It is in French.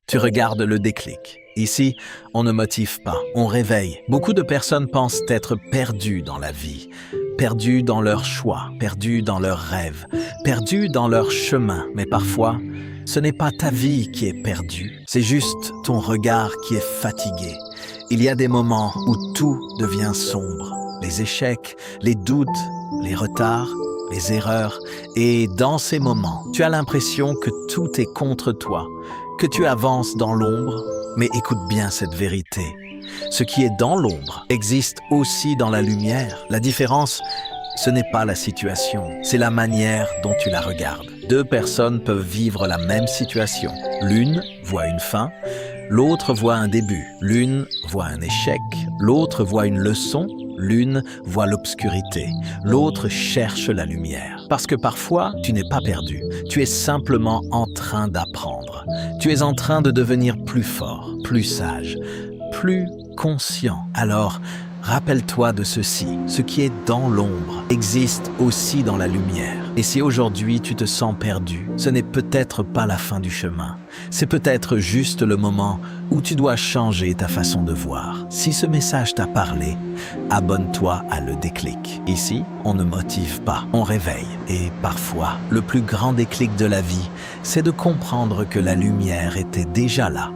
Tu regardes le déclic. Ici, on ne motive pas, on réveille. Beaucoup de personnes pensent être perdues dans la vie, perdues dans leurs choix, perdues dans leurs rêves, perdues dans leur chemin. Mais parfois, ce n'est pas ta vie qui est perdue, c'est juste ton regard qui est fatigué. Il y a des moments où tout devient sombre. Les échecs, les doutes, les retards, les erreurs. Et dans ces moments, tu as l'impression que tout est contre toi, que tu avances dans l'ombre. Mais écoute bien cette vérité. Ce qui est dans l'ombre existe aussi dans la lumière. La différence, ce n'est pas la situation, c'est la manière dont tu la regardes. Deux personnes peuvent vivre la même situation. L'une voit une fin, l'autre voit un début. L'une voit un échec, l'autre voit une leçon. L'une voit l'obscurité, l'autre cherche la lumière. Parce que parfois, tu n'es pas perdu, tu es simplement en train d'apprendre. Tu es en train de devenir plus fort, plus sage, plus conscient. Alors, rappelle-toi de ceci, ce qui est dans l'ombre existe aussi dans la lumière. Et si aujourd'hui tu te sens perdu, ce n'est peut-être pas la fin du chemin. C'est peut-être juste le moment où tu dois changer ta façon de voir. Si ce message t'a parlé, abonne-toi à Le Déclic. Ici, on ne motive pas, on réveille. Et parfois, le plus grand déclic de la vie, c'est de comprendre que la lumière était déjà là.